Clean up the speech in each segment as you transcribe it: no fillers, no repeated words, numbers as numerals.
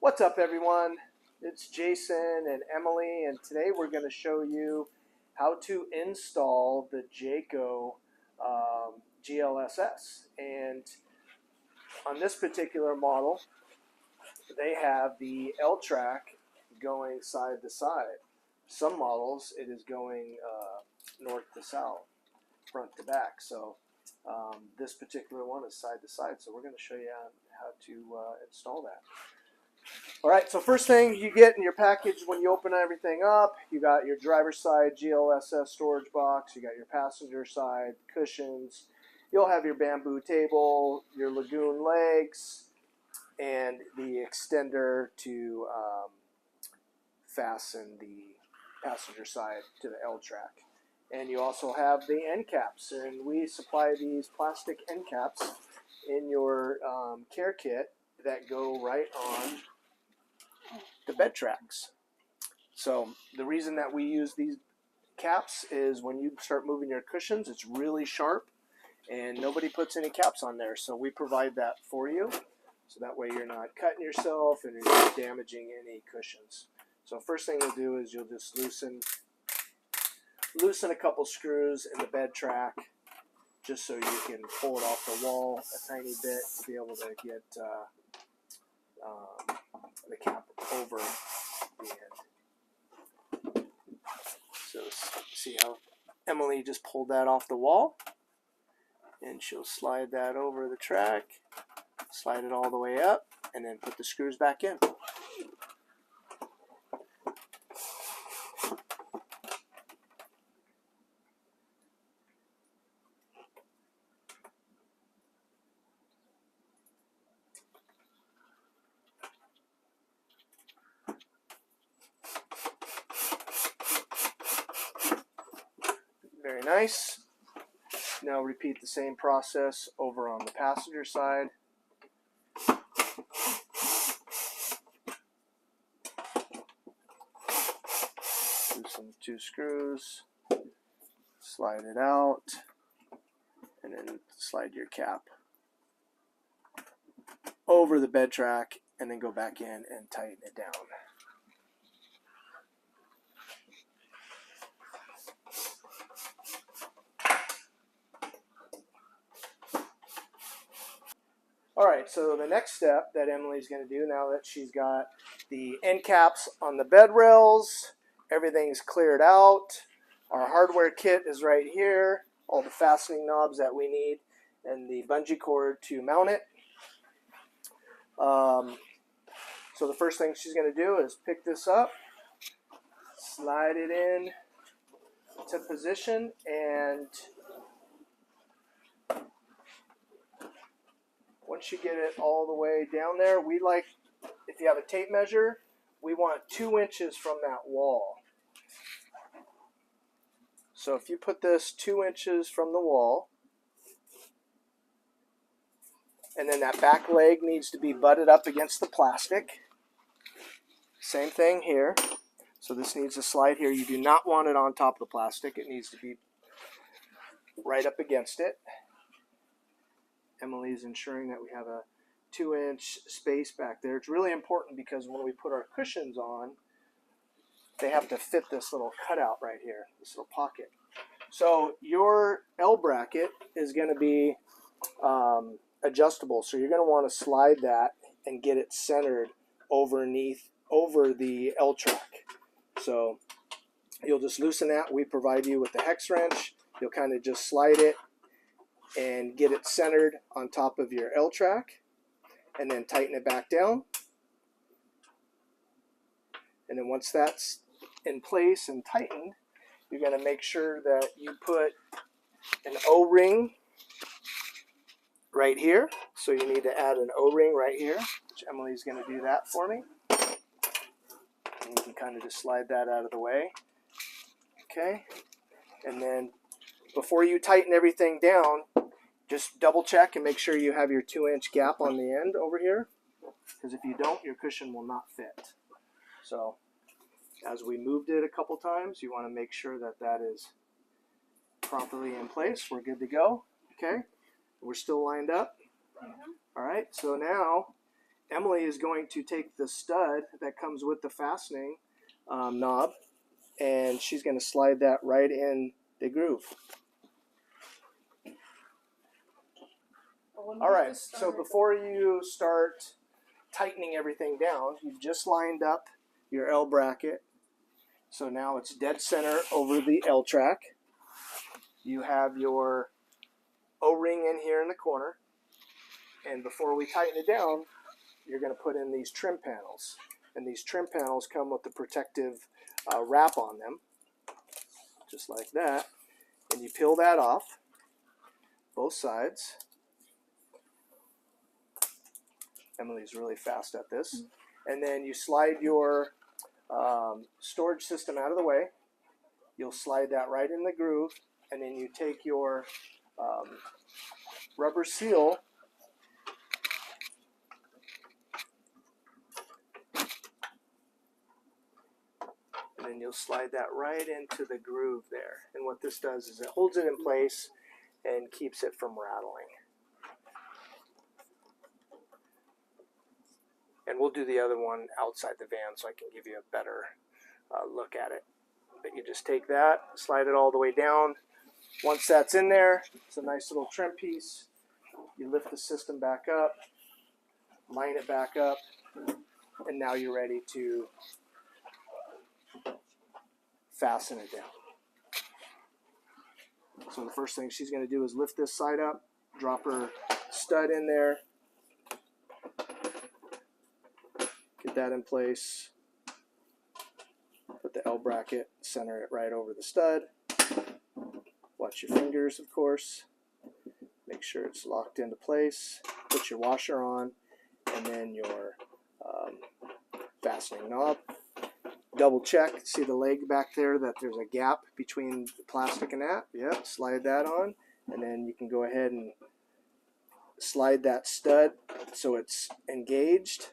What's up, everyone? It's Jason and Emily, and today we're going to show you how to install the Jayco GLSS. And on this particular model, they have the L-track going side to side. Some models, it is going north to south, front to back. So this particular one is side to side. So we're going to show you how to install that. All right, so first thing you get in your package when you open everything up, you got your driver's side GLSS storage box, you got your passenger side cushions, you'll have your bamboo table, your lagoon legs, and the extender to fasten the passenger side to the L-track. And you also have the end caps, and we supply these plastic end caps in your care kit that go right on the bed tracks. So the reason that we use these caps is when you start moving your cushions, it's really sharp and nobody puts any caps on there. So we provide that for you. So that way you're not cutting yourself and you're not damaging any cushions. So first thing you'll do is you'll just loosen a couple screws in the bed track just so you can pull it off the wall a tiny bit to be able to get the cap over the end. So see how Emily just pulled that off the wall, and she'll slide that over the track, slide it all the way up, and then put the screws back in. Very nice. Now repeat the same process over on the passenger side. Loosen 2 screws, slide it out, and then slide your cap over the bed track, and then go back in and tighten it down. Alright, so the next step that Emily's going to do now that she's got the end caps on the bed rails, everything's cleared out, our hardware kit is right here, all the fastening knobs that we need, and the bungee cord to mount it. So the first thing she's going to do is pick this up, slide it in to position, and once you get it all the way down there, we like, if you have a tape measure, we want 2 inches from that wall. So if you put this 2 inches from the wall, and then that back leg needs to be butted up against the plastic. Same thing here. So this needs to slide here. You do not want it on top of the plastic. It needs to be right up against it. Emily's ensuring that we have a 2-inch space back there. It's really important because when we put our cushions on, they have to fit this little cutout right here, this little pocket. So your L bracket is going to be adjustable. So you're going to want to slide that and get it centered over the L track. So you'll just loosen that. We provide you with the hex wrench. You'll kind of just slide it and get it centered on top of your L track, and then tighten it back down. And then once that's in place and tightened, you're going to make sure that you put an O-ring right here. So you need to add an O-ring right here, which Emily's going to do that for me. And you can kind of just slide that out of the way. Okay, and then before you tighten everything down, just double check and make sure you have your 2-inch gap on the end over here, because if you don't, your cushion will not fit. So as we moved it a couple times, you want to make sure that that is properly in place. We're good to go. Okay, we're still lined up. All right, so now Emily is going to take the stud that comes with the fastening knob, and she's going to slide that right in the groove. All right, so before you start tightening everything down, you've just lined up your L bracket. So now it's dead center over the L track. You have your O-ring in here in the corner. And before we tighten it down, you're going to put in these trim panels. And these trim panels come with the protective wrap on them, just like that. And you peel that off, both sides. Emily's really fast at this. And then you slide your storage system out of the way. You'll slide that right in the groove, and then you take your rubber seal and then you'll slide that right into the groove there. And what this does is it holds it in place and keeps it from rattling. And we'll do the other one outside the van so I can give you a better look at it. But you just take that, slide it all the way down. Once that's in there, it's a nice little trim piece. You lift the system back up, line it back up, and now you're ready to fasten it down. So the first thing she's going to do is lift this side up, drop her stud in there, get that in place, put the L bracket, center it right over the stud. Watch your fingers, of course. Make sure it's locked into place. Put your washer on, and then your fastening knob. Double check. See the leg back there that there's a gap between the plastic and that? Yeah, slide that on, and then you can go ahead and slide that stud so it's engaged.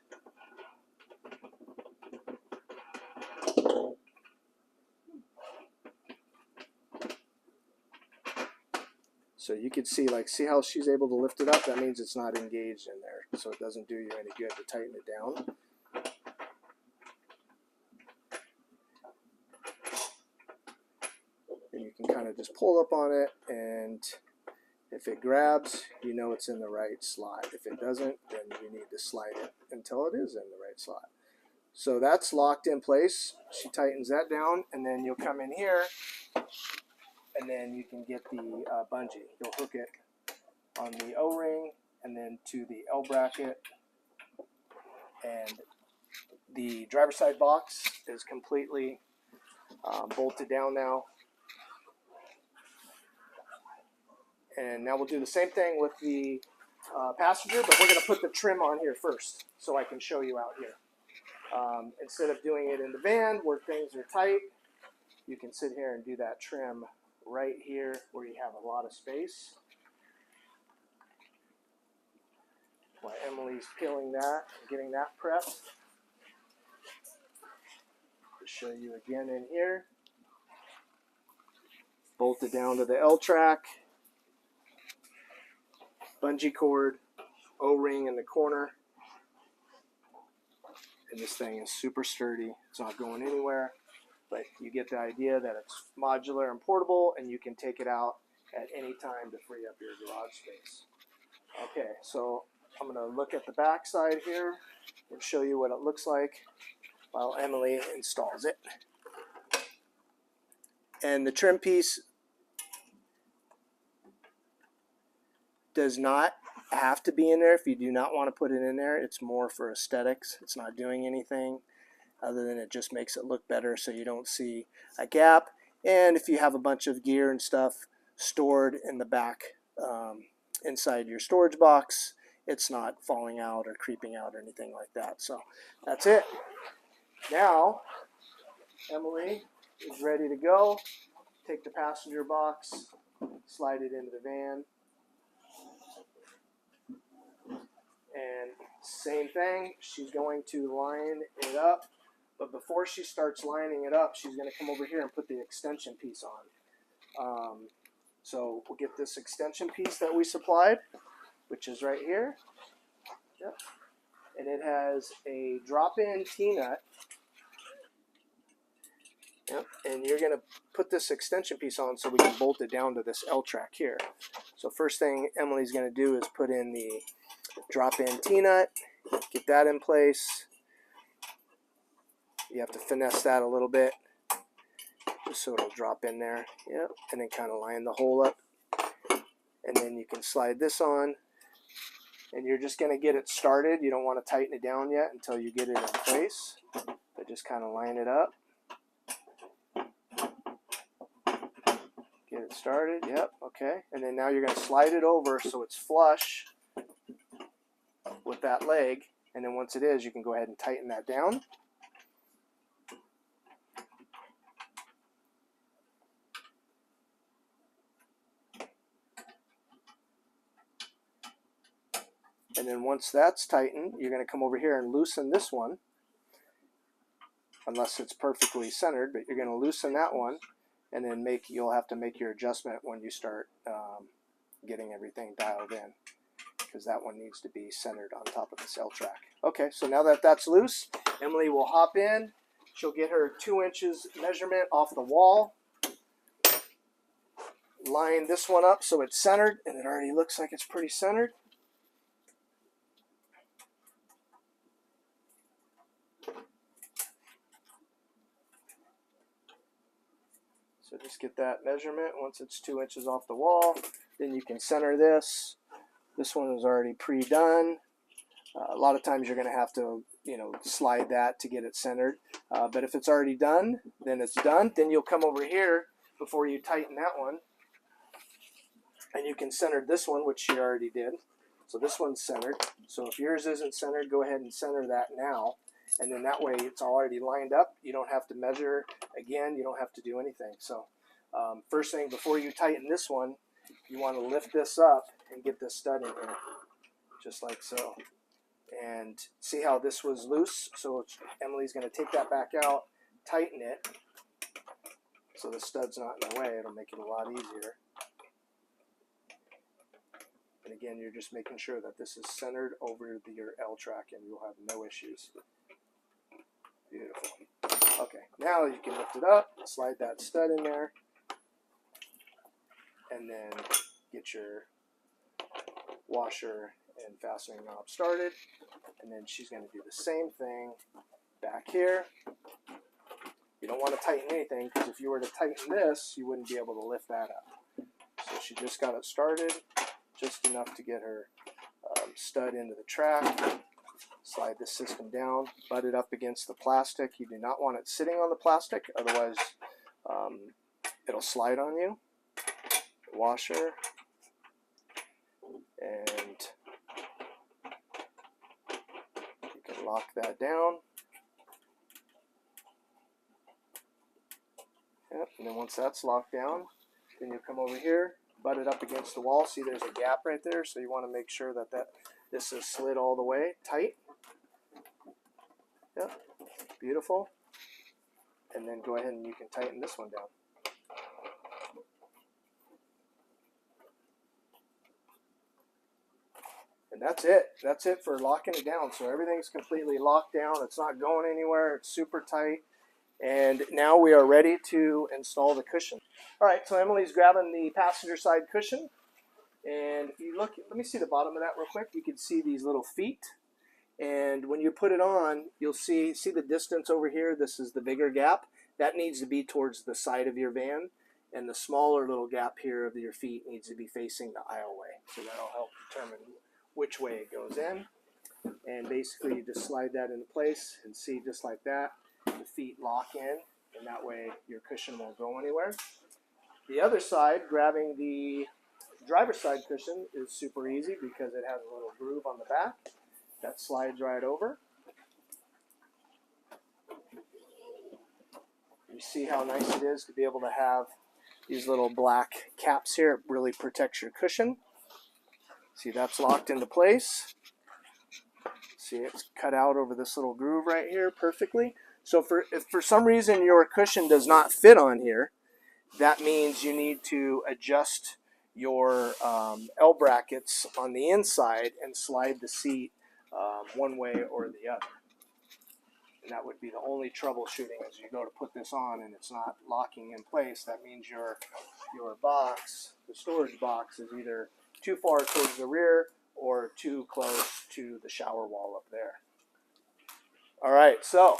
So you can see, see how she's able to lift it up? That means it's not engaged in there, so it doesn't do you any good to tighten it down. And you can kind of just pull up on it, and if it grabs, you know it's in the right slot. If it doesn't, then you need to slide it until it is in the right slot. So that's locked in place. She tightens that down, and then you'll come in here, and then you can get the bungee. You'll hook it on the O-ring and then to the L bracket. And the driver's side box is completely bolted down now. And now we'll do the same thing with the passenger, but we're going to put the trim on here first so I can show you out here. Instead of doing it in the van where things are tight, you can sit here and do that trim right here where you have a lot of space. While Emily's peeling that, getting that prepped. To show you again in here. Bolt it down to the L track. Bungee cord, O-ring in the corner. And this thing is super sturdy. It's not going anywhere. But you get the idea that it's modular and portable, and you can take it out at any time to free up your garage space. Okay, so I'm going to look at the back side here and show you what it looks like while Emily installs it. And the trim piece does not have to be in there if you do not want to put it in there. It's more for aesthetics. It's not doing anything other than it just makes it look better so you don't see a gap. And if you have a bunch of gear and stuff stored in the back inside your storage box, it's not falling out or creeping out or anything like that. So that's it. Now Emily is ready to go. Take the passenger box, slide it into the van, and same thing, she's going to line it up. But before she starts lining it up, she's going to come over here and put the extension piece on. So we'll get this extension piece that we supplied, which is right here. Yep. and it has a drop-in T-nut. Yep. And you're going to put this extension piece on so we can bolt it down to this L-track here. So first thing Emily's going to do is put in the drop-in T-nut, get that in place. You have to finesse that a little bit just so it'll drop in there. Yep. And then kind of line the hole up. And then you can slide this on. And you're just going to get it started. You don't want to tighten it down yet until you get it in place. But just kind of line it up. Get it started. Yep. Okay. And then now you're going to slide it over so it's flush with that leg. And then once it is, you can go ahead and tighten that down. And then once that's tightened, you're going to come over here and loosen this one, unless it's perfectly centered, but you're going to loosen that one, and then you'll have to make your adjustment when you start getting everything dialed in, because that one needs to be centered on top of this L-track. Okay, so now that that's loose, Emily will hop in. She'll get her 2 inches measurement off the wall, line this one up so it's centered, and it already looks like it's pretty centered. So just get that measurement once it's 2 inches off the wall. Then you can center this. This one is already pre-done. A lot of times you're going to have to, slide that to get it centered. But if it's already done, then it's done. Then you'll come over here before you tighten that one. And you can center this one, which you already did. So this one's centered. So if yours isn't centered, go ahead and center that now. And then that way it's already lined up. You don't have to measure again. You don't have to do anything. So first thing, before you tighten this one, you want to lift this up and get this stud in here, just like so. And see how this was loose? So Emily's going to take that back out, tighten it, so the stud's not in the way. It'll make it a lot easier. And again, you're just making sure that this is centered over your L-track, and you'll have no issues. Beautiful. Okay, now you can lift it up, slide that stud in there, and then get your washer and fastening knob started. And then she's going to do the same thing back here. You don't want to tighten anything, because if you were to tighten this, you wouldn't be able to lift that up. So she just got it started, just enough to get her stud into the track. Slide this system down, butt it up against the plastic. You do not want it sitting on the plastic, otherwise it'll slide on you. Washer, and you can lock that down. Yep. And then once that's locked down, then you come over here, butt it up against the wall. See, there's a gap right there, so you want to make sure that this is slid all the way tight. Yep, beautiful. And then go ahead and you can tighten this one down. And that's it. That's it for locking it down. So everything's completely locked down. It's not going anywhere. It's super tight. And now we are ready to install the cushion. All right, so Emily's grabbing the passenger side cushion. And if you look, let me see the bottom of that real quick. You can see these little feet. And when you put it on, you'll see the distance over here. This is the bigger gap. That needs to be towards the side of your van. And the smaller little gap here of your feet needs to be facing the aisleway. So that'll help determine which way it goes in. And basically you just slide that into place, and see, just like that, the feet lock in, and that way your cushion won't go anywhere. The other side, grabbing the driver's side cushion, is super easy because it has a little groove on the back that slides right over. You see how nice it is to be able to have these little black caps here. It really protects your cushion. See, that's locked into place. See, it's cut out over this little groove right here perfectly. So if for some reason your cushion does not fit on here, that means you need to adjust your L brackets on the inside and slide the seat one way or the other. And that would be the only troubleshooting as you go to put this on and it's not locking in place. That means your box, the storage box, is either too far towards the rear or too close to the shower wall up there. All right, so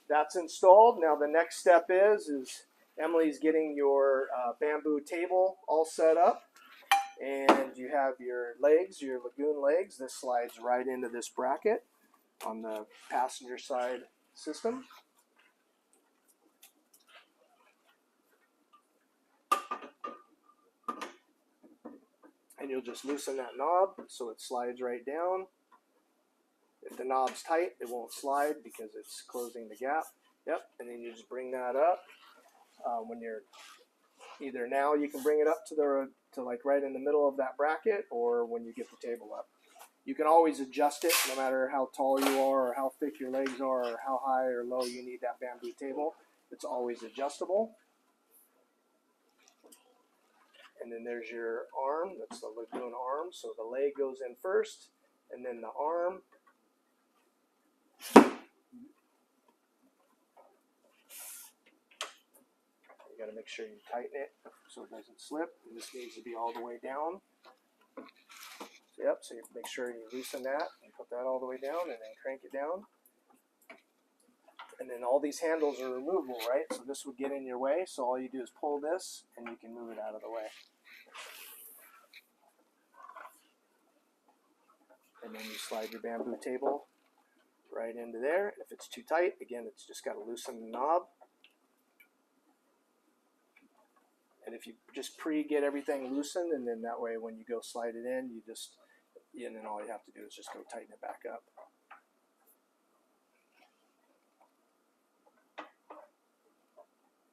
that's installed. Now the next step is Emily's getting your bamboo table all set up, and you have your legs, your lagoon legs. This slides right into this bracket on the passenger side system. And you'll just loosen that knob so it slides right down. If the knob's tight, it won't slide because it's closing the gap. Yep, and then you just bring that up. When you're either now you can bring it up to like right in the middle of that bracket, or when you get the table up. You can always adjust it no matter how tall you are or how thick your legs are or how high or low you need that bamboo table. It's always adjustable. And then there's your arm. That's the lagoon arm. So the leg goes in first, and then the arm. You got to make sure you tighten it so it doesn't slip. And this needs to be all the way down. Yep, so you make sure you loosen that and put that all the way down and then crank it down. And then all these handles are removable, right? So this would get in your way. So all you do is pull this and you can move it out of the way. And then you slide your bamboo table right into there. And if it's too tight, again, it's just got to loosen the knob. And if you just get everything loosened, and then that way when you go slide it in, and then all you have to do is just go tighten it back up.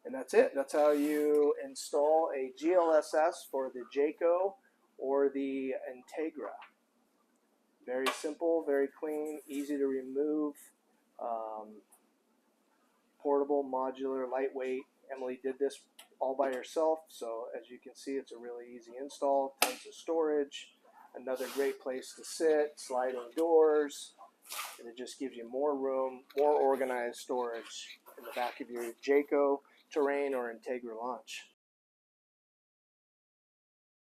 And that's it. That's how you install a GLSS for the Jayco or the Entegra. Very simple, very clean, easy to remove, portable, modular, lightweight. Emily did this all by herself, so as you can see, it's a really easy install. Tons of storage, another great place to sit, sliding doors, and it just gives you more room, more organized storage in the back of your Jayco Terrain or Entegra Launch.